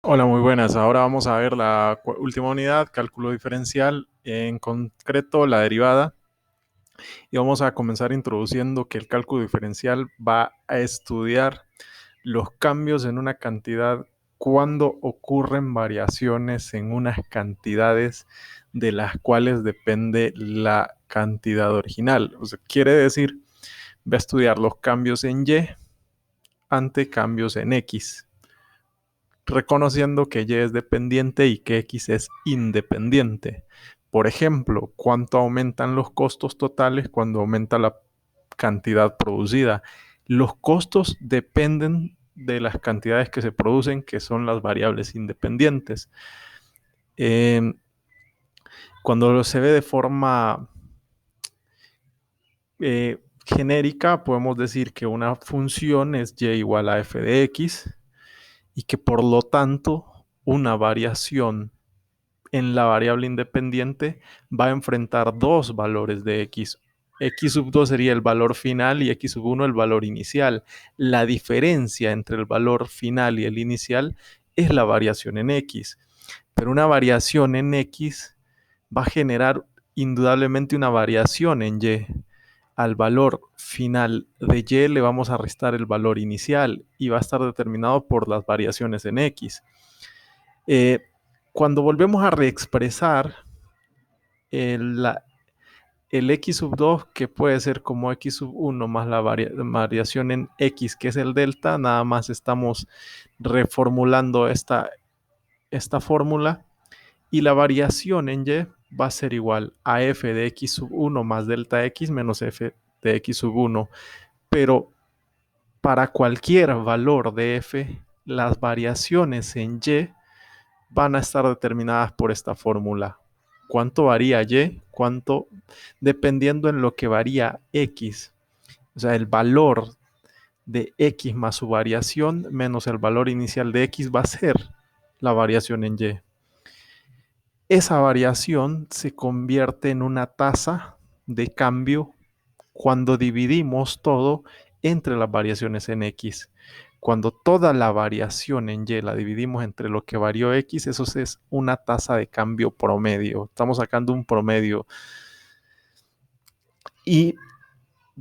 Hola, muy buenas. Ahora vamos a ver la última unidad, cálculo diferencial, en concreto la derivada. Y vamos a comenzar introduciendo que el cálculo diferencial va a estudiar los cambios en una cantidad cuando ocurren variaciones en unas cantidades de las cuales depende la cantidad original. O sea, quiere decir, va a estudiar los cambios en Y ante cambios en X, reconociendo que Y es dependiente y que X es independiente. Por ejemplo, ¿cuánto aumentan los costos totales cuando aumenta la cantidad producida? Los costos dependen de las cantidades que se producen, que son las variables independientes. Eh, Cuando se ve de forma genérica, podemos decir que una función es y igual a f de x y que por lo tanto una variación en la variable independiente va a enfrentar dos valores de x. X sub 2 sería el valor final y x sub 1 el valor inicial. La diferencia entre el valor final y el inicial es la variación en x. Pero una variación en x va a generar indudablemente una variación en y. Al valor final de y le vamos a restar el valor inicial y va a estar determinado por las variaciones en x. Eh, Cuando volvemos a reexpresar el, el x sub 2, que puede ser como x sub 1 más la variación en x, que es el delta, nada más estamos reformulando esta fórmula y la variación en y va a ser igual a f de x sub 1 más delta x menos f de x sub 1. Pero para cualquier valor de f, las variaciones en y van a estar determinadas por esta fórmula. ¿Cuánto varía y? ¿Cuánto? Dependiendo en lo que varía x. O sea, el valor de x más su variación menos el valor inicial de x va a ser la variación en y. Esa variación se convierte en una tasa de cambio cuando dividimos todo entre las variaciones en x. Cuando toda la variación en y la dividimos entre lo que varió x, eso es una tasa de cambio promedio. Estamos sacando un promedio. Y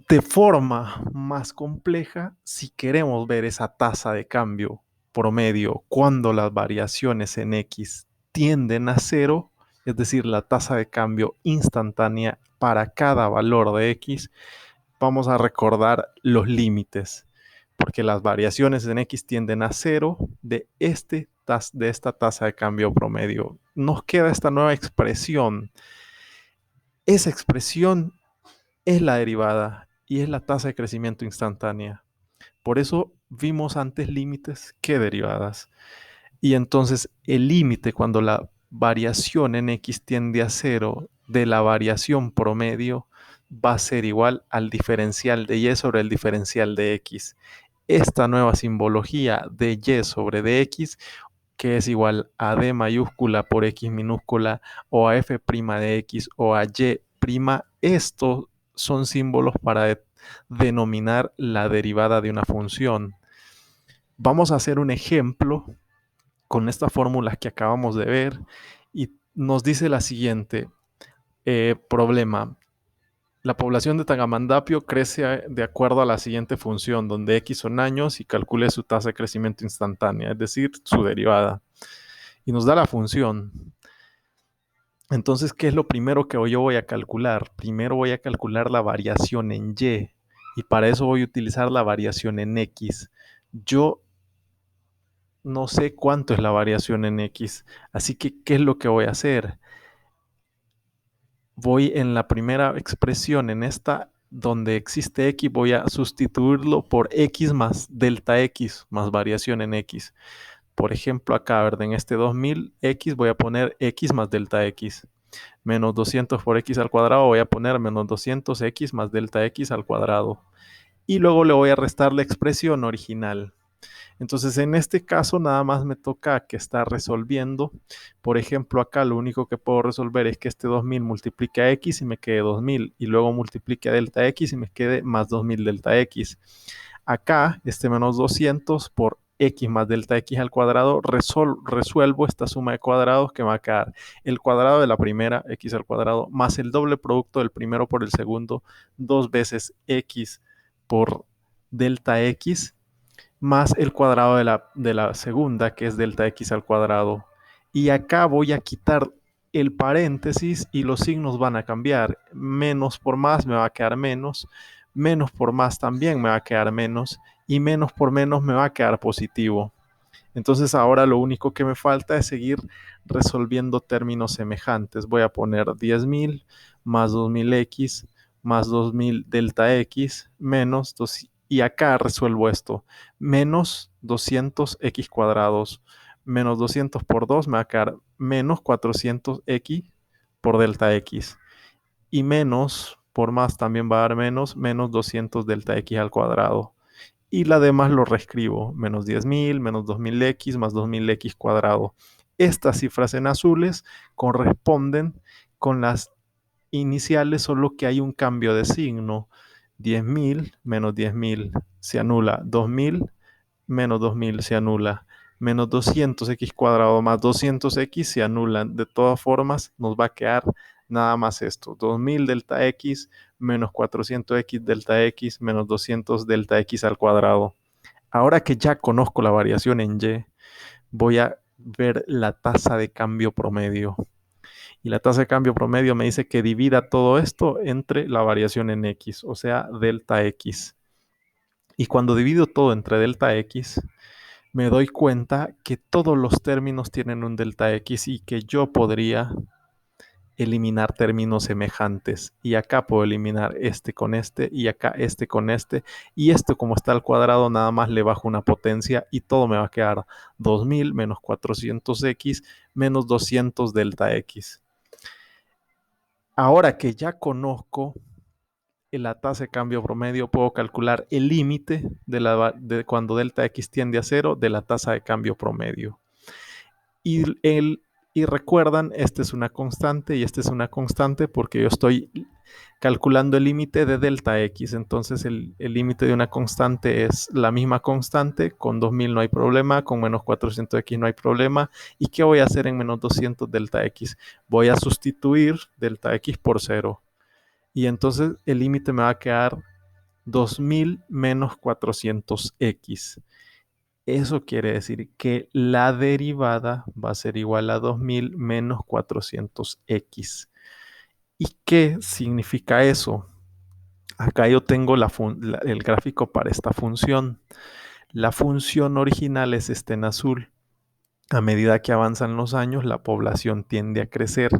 de forma más compleja, si queremos ver esa tasa de cambio promedio cuando las variaciones en x tienden a cero, es decir, la tasa de cambio instantánea para cada valor de x, vamos a recordar los límites, porque las variaciones en x tienden a cero de esta tasa de cambio promedio. Nos queda esta nueva expresión. Esa expresión es la derivada y es la tasa de crecimiento instantánea. Por eso vimos antes límites que derivadas. Y entonces el límite cuando la variación en x tiende a cero de la variación promedio va a ser igual al diferencial de y sobre el diferencial de x. Esta nueva simbología de y sobre dx, que es igual a d mayúscula por x minúscula o a f' de x o a y', estos son símbolos para denominar la derivada de una función. Vamos a hacer un ejemplo con estas fórmulas que acabamos de ver y nos dice la siguiente problema. La población de Tangamandapio crece de acuerdo a la siguiente función, donde x son años y calcule su tasa de crecimiento instantánea, es decir, su derivada. Y nos da la función. Entonces, ¿qué es lo primero que yo voy a calcular? Primero voy a calcular la variación en y para eso voy a utilizar la variación en x. Yo no sé cuánto es la variación en x, así que ¿qué es lo que voy a hacer? Voy en la primera expresión, en esta donde existe x, voy a sustituirlo por x más delta x más variación en x. Por ejemplo, acá, ¿verdad? En este 2000x voy a poner x más delta x. Menos 200 por x al cuadrado voy a poner menos 200x más delta x al cuadrado. Y luego le voy a restar la expresión original. Entonces, en este caso, nada más me toca que está resolviendo. Por ejemplo, acá lo único que puedo resolver es que este 2000 multiplique a x y me quede 2000. Y luego multiplique a delta x y me quede más 2000 delta x. Acá, este menos 200 por x más delta x al cuadrado, resuelvo esta suma de cuadrados que me va a quedar el cuadrado de la primera, x al cuadrado, más el doble producto del primero por el segundo, 2 veces x por delta x, más el cuadrado de la segunda, que es delta x al cuadrado. Y acá voy a quitar el paréntesis y los signos van a cambiar. Menos por más me va a quedar menos, menos por más también me va a quedar menos, y menos por menos me va a quedar positivo. Entonces ahora lo único que me falta es seguir resolviendo términos semejantes. Voy a poner 10.000 más 2.000x más 2.000 delta x menos 2, y acá resuelvo esto. Menos 200x cuadrados menos 200 por 2 me va a quedar menos 400x por delta x. Y menos por más también va a dar menos 200 delta x al cuadrado. Y la demás lo reescribo, menos 10.000, menos 2.000x más 2.000x cuadrado. Estas cifras en azules corresponden con las iniciales, solo que hay un cambio de signo. 10.000 menos 10.000 se anula, 2.000 menos 2.000 se anula, menos 200x cuadrado más 200x se anulan. De todas formas, nos va a quedar nada más esto, 2.000 delta x menos 400x delta x menos 200 delta x al cuadrado. Ahora que ya conozco la variación en y, voy a ver la tasa de cambio promedio. Y la tasa de cambio promedio me dice que divida todo esto entre la variación en x, o sea, delta x. Y cuando divido todo entre delta x, me doy cuenta que todos los términos tienen un delta x y que yo podría eliminar términos semejantes. Y acá puedo eliminar este con este y acá este con este. Y esto, como está al cuadrado, nada más le bajo una potencia y todo me va a quedar 2000 menos 400x menos 200 delta x. Ahora que ya conozco la tasa de cambio promedio, puedo calcular el límite de cuando delta x tiende a 0 de la tasa de cambio promedio. Y recuerdan, esta es una constante y esta es una constante porque yo estoy calculando el límite de delta x. Entonces el límite de una constante es la misma constante. Con 2000 no hay problema, con menos 400x no hay problema. ¿Y qué voy a hacer en menos 200 delta x? Voy a sustituir delta x por 0. Y entonces el límite me va a quedar 2000 menos 400x. Eso quiere decir que la derivada va a ser igual a 2000 menos 400x. ¿Y qué significa eso? Acá yo tengo el gráfico para esta función. La función original es esta en azul. A medida que avanzan los años, la población tiende a crecer.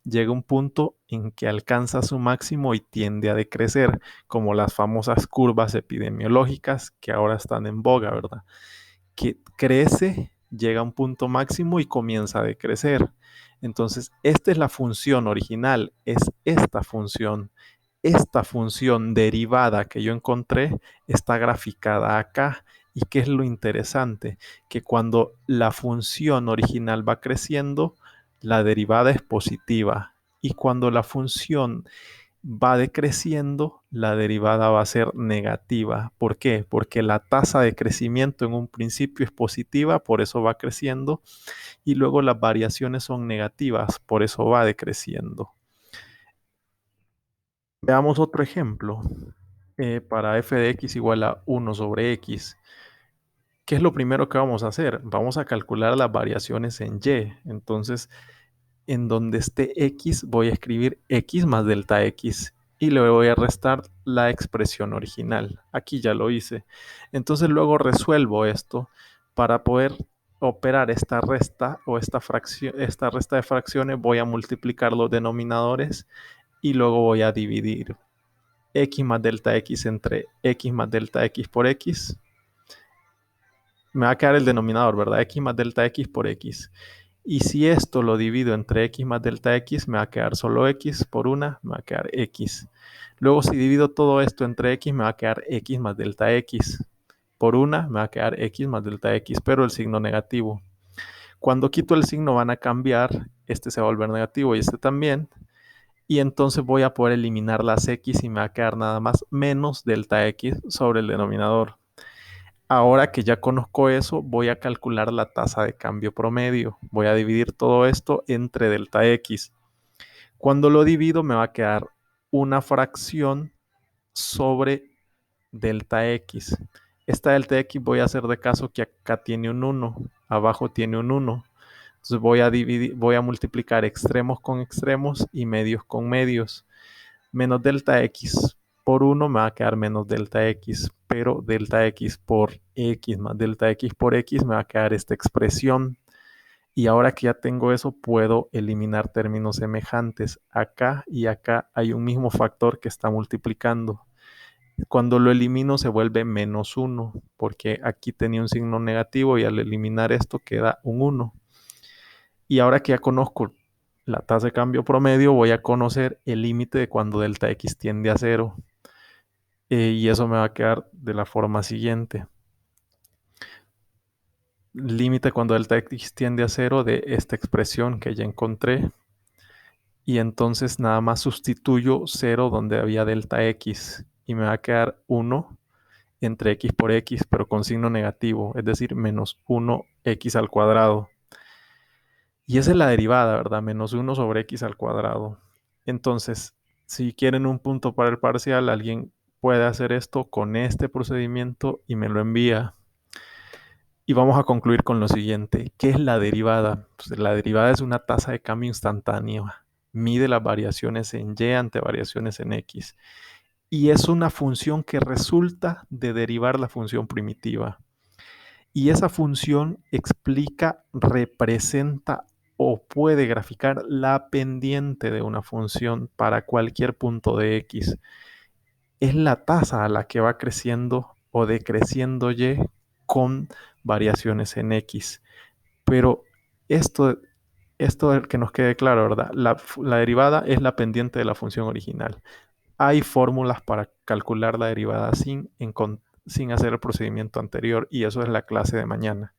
Llega un punto en que alcanza su máximo y tiende a decrecer, como las famosas curvas epidemiológicas que ahora están en boga, ¿verdad? Que crece, llega a un punto máximo y comienza a decrecer. Entonces, esta es la función original, es esta función. Esta función derivada que yo encontré está graficada acá. ¿Y qué es lo interesante? Que cuando la función original va creciendo, la derivada es positiva. Y cuando la función va decreciendo, la derivada va a ser negativa. ¿Por qué? Porque la tasa de crecimiento en un principio es positiva, por eso va creciendo, y luego las variaciones son negativas, por eso va decreciendo. Veamos otro ejemplo. Para f de x igual a 1 sobre x. ¿Qué es lo primero que vamos a hacer? Vamos a calcular las variaciones en y. Entonces, en donde esté x, voy a escribir x más delta x y le voy a restar la expresión original. Aquí ya lo hice. Entonces luego resuelvo esto para poder operar esta resta o esta resta de fracciones. Voy a multiplicar los denominadores y luego voy a dividir x más delta x entre x más delta x por x. Me va a quedar el denominador, ¿verdad? X más delta x por x. Y si esto lo divido entre x más delta x, me va a quedar solo x por una, me va a quedar x. Luego si divido todo esto entre x, me va a quedar x más delta x. Por una, me va a quedar x más delta x, pero el signo negativo. Cuando quito el signo van a cambiar, este se va a volver negativo y este también. Y entonces voy a poder eliminar las x y me va a quedar nada más menos delta x sobre el denominador. Ahora que ya conozco eso, voy a calcular la tasa de cambio promedio. Voy a dividir todo esto entre delta X. Cuando lo divido me va a quedar una fracción sobre delta X. Esta delta X voy a hacer de caso que acá tiene un 1, abajo tiene un 1. Entonces voy a multiplicar extremos con extremos y medios con medios. Menos delta X por 1 me va a quedar menos delta X, pero delta X por X más delta X por X me va a quedar esta expresión. Y ahora que ya tengo eso, puedo eliminar términos semejantes. Acá y acá hay un mismo factor que está multiplicando. Cuando lo elimino se vuelve menos 1, porque aquí tenía un signo negativo y al eliminar esto queda un 1. Y ahora que ya conozco la tasa de cambio promedio, voy a conocer el límite de cuando delta X tiende a 0. Y eso me va a quedar de la forma siguiente. Límite cuando delta X tiende a 0 de esta expresión que ya encontré. Y entonces nada más sustituyo 0 donde había delta X. Y me va a quedar 1 entre X por X, pero con signo negativo. Es decir, menos 1X al cuadrado. Y esa es la derivada, ¿verdad? Menos 1 sobre X al cuadrado. Entonces, si quieren un punto para el parcial, alguien puede hacer esto con este procedimiento y me lo envía. Y vamos a concluir con lo siguiente. ¿Qué es la derivada? Pues la derivada es una tasa de cambio instantánea. Mide las variaciones en Y ante variaciones en X. Y es una función que resulta de derivar la función primitiva. Y esa función explica, representa o puede graficar la pendiente de una función para cualquier punto de X. Es la tasa a la que va creciendo o decreciendo Y con variaciones en X. Pero esto que nos quede claro, ¿verdad? La derivada es la pendiente de la función original. Hay fórmulas para calcular la derivada sin hacer el procedimiento anterior y eso es la clase de mañana.